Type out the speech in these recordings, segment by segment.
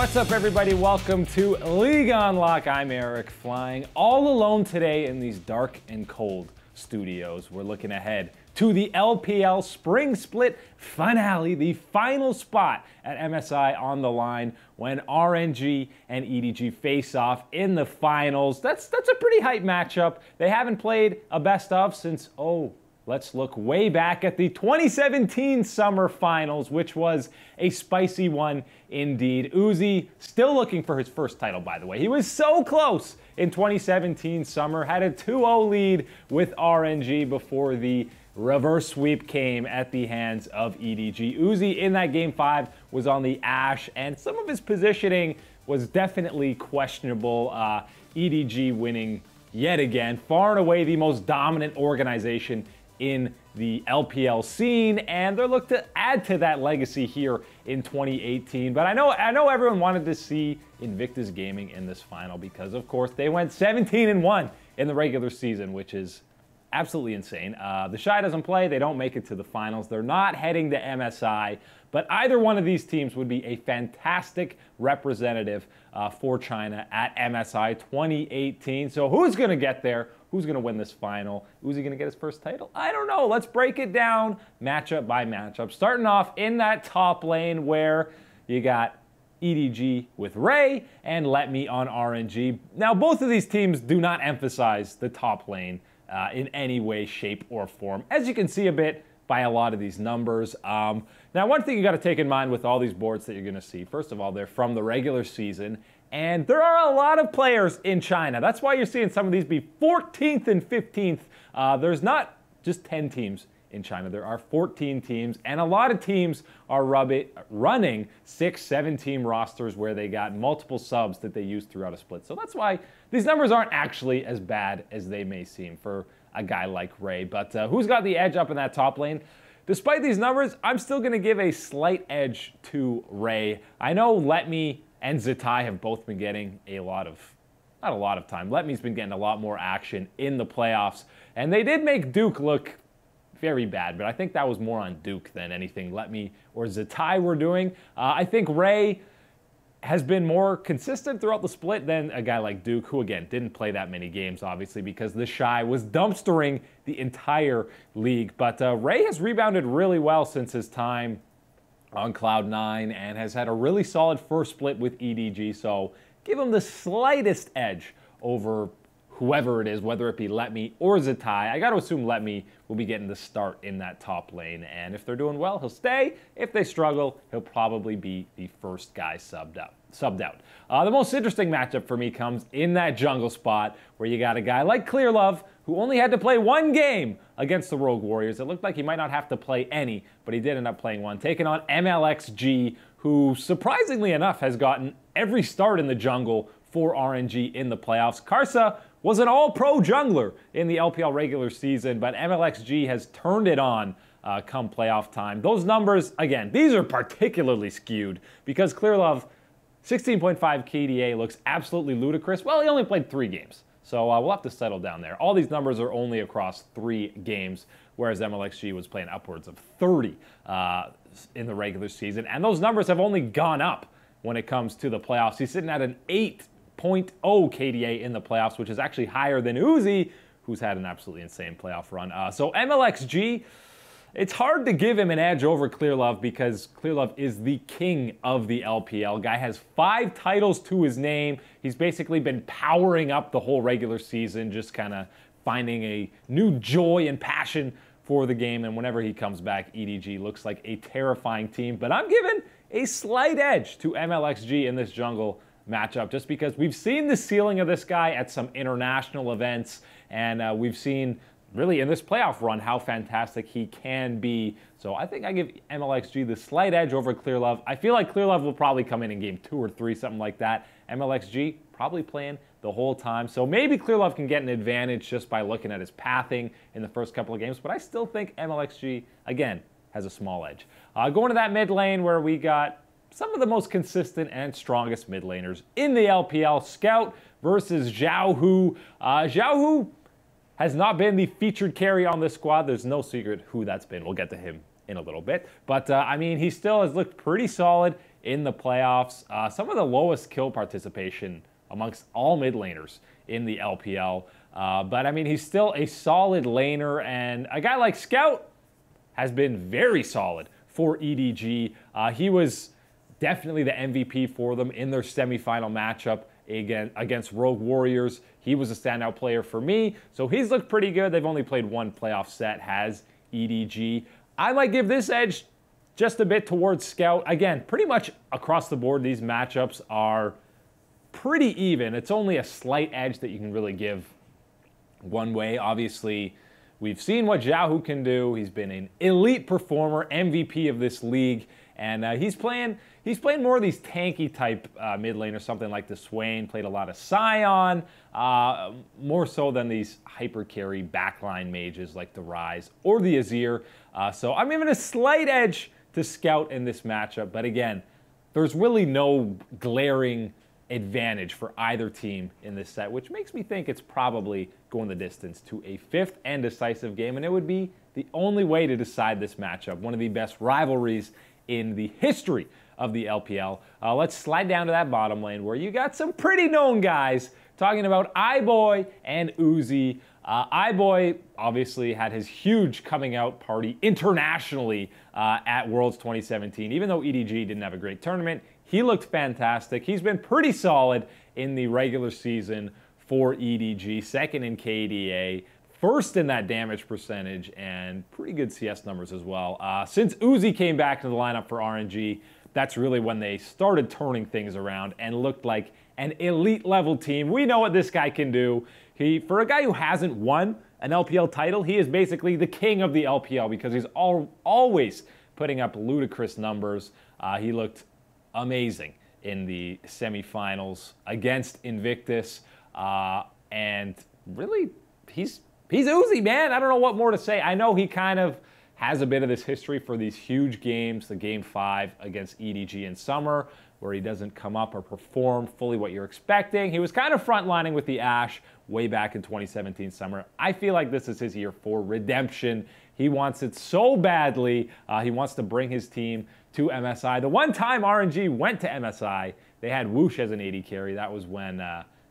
What's up, everybody? Welcome to League Unlock. I'm Eric, flying all alone today in these dark and cold studios. We're looking ahead to the LPL Spring Split finale, the final spot at MSI on the line when RNG and EDG face off in the finals. That's a pretty hype matchup. They haven't played a best of since, let's look way back at the 2017 Summer Finals, which was a spicy one indeed. Uzi still looking for his first title, by the way. He was so close in 2017 Summer, had a 2-0 lead with RNG before the reverse sweep came at the hands of EDG. Uzi in that Game 5 was on the Ash, and some of his positioning was definitely questionable. EDG winning yet again, far and away the most dominant organization in the LPL scene, and they're looking to add to that legacy here in 2018. But I know everyone wanted to see Invictus Gaming in this final because, of course, they went 17-1 in the regular season, which is absolutely insane. The Shy doesn't play. They don't make it to the finals. They're not heading to MSI, but either one of these teams would be a fantastic representative for China at MSI 2018. So who's going to get there? Who's going to win this final? Who's he going to get his first title? I don't know. Let's break it down matchup by matchup. Starting off in that top lane where you got EDG with Ray and Let Me on RNG. Now, both of these teams do not emphasize the top lane in any way, shape, or form, as you can see a bit by a lot of these numbers. Now, one thing you got to take in mind with all these boards that you're going to see, first of all, they're from the regular season, and there are a lot of players in China. That's why you're seeing some of these be 14th and 15th. There's not just 10 teams in China. There are 14 teams, and a lot of teams are running 6-7 team rosters where they got multiple subs that they use throughout a split. So that's why these numbers aren't actually as bad as they may seem for a guy like Ray. But who's got the edge up in that top lane? Despite these numbers, I'm still going to give a slight edge to Ray. I know Let Me and Zatai have both been getting not a lot of time. Let Me's been getting a lot more action in the playoffs, and they did make Duke look very bad, but I think that was more on Duke than anything Let Me or Zatai were doing. I think Ray has been more consistent throughout the split than a guy like Duke, who, again, didn't play that many games, obviously, because the Shy was dumpstering the entire league. But Ray has rebounded really well since his time on Cloud9 and has had a really solid first split with EDG, so give him the slightest edge over whoever it is, whether it be Let Me or Zatai. I got to assume Let Me will be getting the start in that top lane, and if they're doing well, he'll stay. If they struggle, he'll probably be the first guy subbed out. The most interesting matchup for me comes in that jungle spot where you got a guy like Clearlove who only had to play one game against the Rogue Warriors. It looked like he might not have to play any, but he did end up playing one, taking on MLXG, who surprisingly enough has gotten every start in the jungle for RNG in the playoffs. Karsa was an all-pro jungler in the LPL regular season, but MLXG has turned it on come playoff time. Those numbers, again, these are particularly skewed because Clearlove, 16.5 KDA looks absolutely ludicrous. Well, he only played 3 games, so we'll have to settle down there. All these numbers are only across 3 games, whereas MLXG was playing upwards of 30 in the regular season, and those numbers have only gone up when it comes to the playoffs. He's sitting at an 8.0 KDA in the playoffs, which is actually higher than Uzi, who's had an absolutely insane playoff run. So MLXG, it's hard to give him an edge over Clearlove because Clearlove is the king of the LPL. Guy has 5 titles to his name. He's basically been powering up the whole regular season, just kind of finding a new joy and passion for the game. And whenever he comes back, EDG looks like a terrifying team. But I'm giving a slight edge to MLXG in this jungle matchup just because we've seen the ceiling of this guy at some international events, and we've seen really in this playoff run how fantastic he can be. So I think I give MLXG the slight edge over Clearlove. I feel like Clearlove will probably come in game 2 or 3, something like that. MLXG probably playing the whole time. So maybe Clearlove can get an advantage just by looking at his pathing in the first couple of games, but I still think MLXG, again, has a small edge. Going to that mid lane where we got some of the most consistent and strongest mid laners in the LPL. Scout versus Xiao Hu. Xiao Hu has not been the featured carry on this squad. There's no secret who that's been. We'll get to him in a little bit. But, I mean, he still has looked pretty solid in the playoffs. Some of the lowest kill participation amongst all mid laners in the LPL. But I mean, he's still a solid laner, and a guy like Scout has been very solid for EDG. He was definitely the MVP for them in their semifinal matchup against Rogue Warriors. He was a standout player for me, so he's looked pretty good. They've only played one playoff set, has EDG. I might give this edge just a bit towards Scout. Again, pretty much across the board, these matchups are pretty even. It's only a slight edge that you can really give one way. Obviously, we've seen what Xiaohu can do. He's been an elite performer, MVP of this league, and he's playing more of these tanky type mid lane or something like the Swain. Played a lot of Scion, more so than these hyper carry backline mages like the Rise or the Azir. So I'm giving a slight edge to Scout in this matchup, but again, there's really no glaring advantage for either team in this set, which makes me think it's probably going the distance to a fifth and decisive game, and it would be the only way to decide this matchup. One of the best rivalries in the history of the LPL. Let's slide down to that bottom lane where you got some pretty known guys talking about iBoy and Uzi. iBoy obviously had his huge coming out party internationally at Worlds 2017. Even though EDG didn't have a great tournament, he looked fantastic. He's been pretty solid in the regular season for EDG, second in KDA, first in that damage percentage, and pretty good CS numbers as well. Since Uzi came back to the lineup for RNG, that's really when they started turning things around and looked like an elite level team. We know what this guy can do. For a guy who hasn't won an LPL title, he is basically the king of the LPL because he's always putting up ludicrous numbers. He looked amazing in the semifinals against Invictus, and really, he's Uzi, man. I don't know what more to say. I know he kind of has a bit of this history for these huge games, the Game 5 against EDG in summer, where he doesn't come up or perform fully what you're expecting. He was kind of frontlining with the Ashe way back in 2017 summer. I feel like this is his year for redemption. He wants it so badly. He wants to bring his team to MSI. The one time RNG went to MSI, they had Whoosh as an AD carry. That was when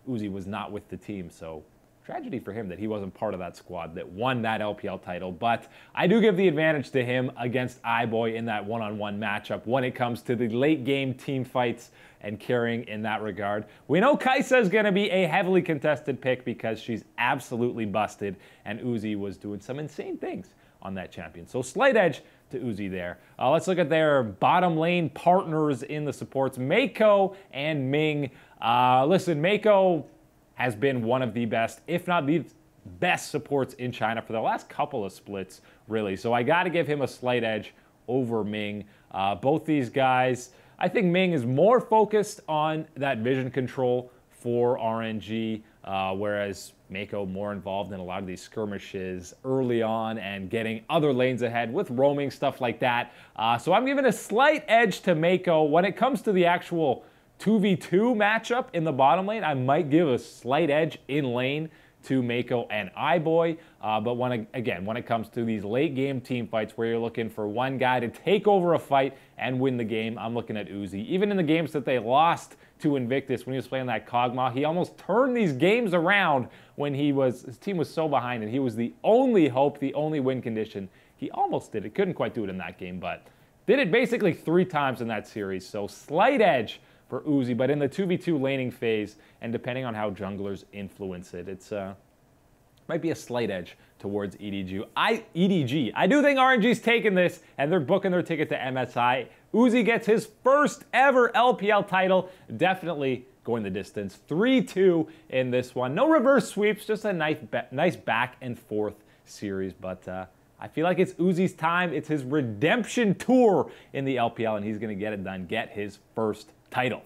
Uzi was not with the team, so tragedy for him that he wasn't part of that squad that won that LPL title. But I do give the advantage to him against iBoy in that one-on-one matchup when it comes to the late game team fights and carrying in that regard. We know Kai'Sa is going to be a heavily contested pick because she's absolutely busted, and Uzi was doing some insane things on that champion. So slight edge to Uzi there. Let's look at their bottom lane partners in the supports, Mako and Ming. Listen, Mako has been one of the best, if not the best supports in China for the last couple of splits, really. So I got to give him a slight edge over Ming. Both these guys, I think Ming is more focused on that vision control for RNG, whereas Mako more involved in a lot of these skirmishes early on and getting other lanes ahead with roaming, stuff like that. So I'm giving a slight edge to Mako. When it comes to the actual 2v2 matchup in the bottom lane, I might give a slight edge in lane to Mako and iBoy. But when it comes to these late game team fights where you're looking for one guy to take over a fight and win the game, I'm looking at Uzi. Even in the games that they lost to Invictus when he was playing that Kog'Maw, he almost turned these games around when his team was so behind and he was the only hope, the only win condition. He almost did it. Couldn't quite do it in that game, but did it basically 3 times in that series. So slight edge for Uzi, but in the 2v2 laning phase, and depending on how junglers influence it, it's might be a slight edge towards EDG. I do think RNG's taking this, and they're booking their ticket to MSI. Uzi gets his first ever LPL title, definitely going the distance. 3-2 in this one. No reverse sweeps, just a nice back and forth series, but I feel like it's Uzi's time. It's his redemption tour in the LPL, and he's going to get it done, get his first title.